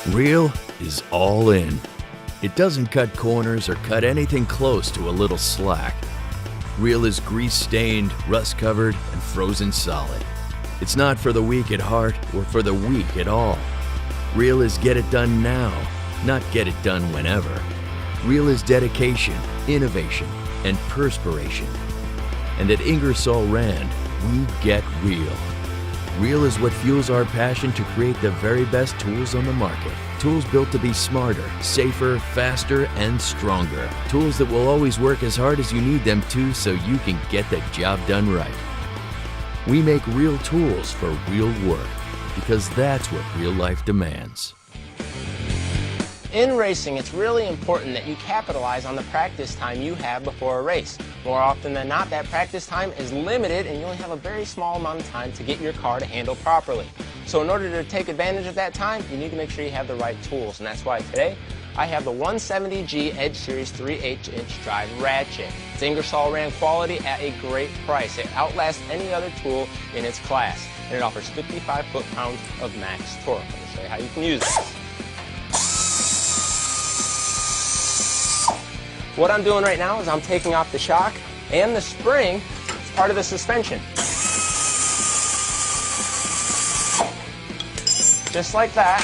Reel is all in. It doesn't cut corners or cut anything close to a little slack. Reel is grease-stained, rust-covered, and frozen solid. It's not for the weak at heart or for the weak at all. Reel is get it done now, not get it done whenever. Reel is dedication, innovation, and perspiration. And at Ingersoll Rand, we get real. Reel is what fuels our passion to create the very best tools on the market. Tools built to be smarter, safer, faster, and stronger. Tools that will always work as hard as you need them to so you can get the job done right. We make real tools for real work because that's what real life demands. In racing, it's really important that you capitalize on the practice time you have before a race. More often than not, that practice time is limited and you only have a very small amount of time to get your car to handle properly. So in order to take advantage of that time, you need to make sure you have the right tools. And that's why today, I have the 170G Edge Series 3/8 inch drive ratchet. It's Ingersoll Rand quality at a great price. It outlasts any other tool in its class. And it offers 55 foot-pounds of max torque. Let me show you how you can use it. What I'm doing right now is I'm taking off the shock and the spring as part of the suspension. Just like that.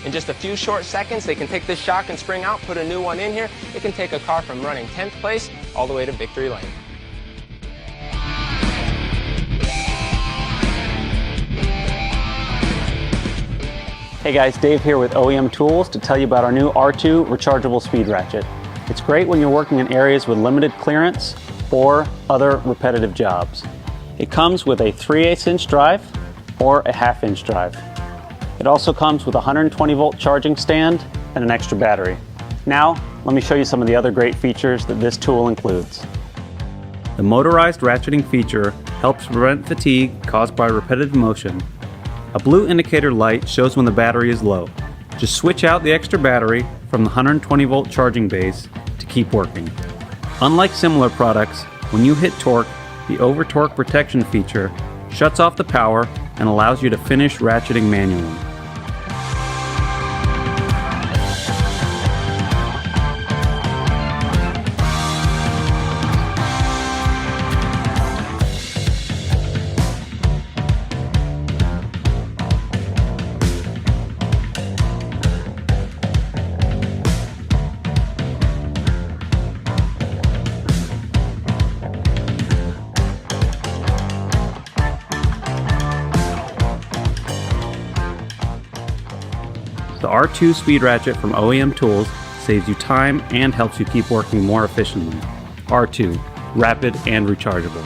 In just a few short seconds, they can take this shock and spring out, put a new one in here. It can take a car from running 10th place all the way to victory lane. Hey guys, Dave here with OEM Tools to tell you about our new R2 rechargeable speed ratchet. It's great when you're working in areas with limited clearance or other repetitive jobs. It comes with a 3/8 inch drive or a 1/2 inch drive. It also comes with a 120 volt charging stand and an extra battery. Now, let me show you some of the other great features that this tool includes. The motorized ratcheting feature helps prevent fatigue caused by repetitive motion. A blue indicator light shows when the battery is low. Just switch out the extra battery from the 120 volt charging base to keep working. Unlike similar products, when you hit torque, the over torque protection feature shuts off the power and allows you to finish ratcheting manually. The R2 speed ratchet from OEM Tools saves you time and helps you keep working more efficiently. R2, rapid and rechargeable.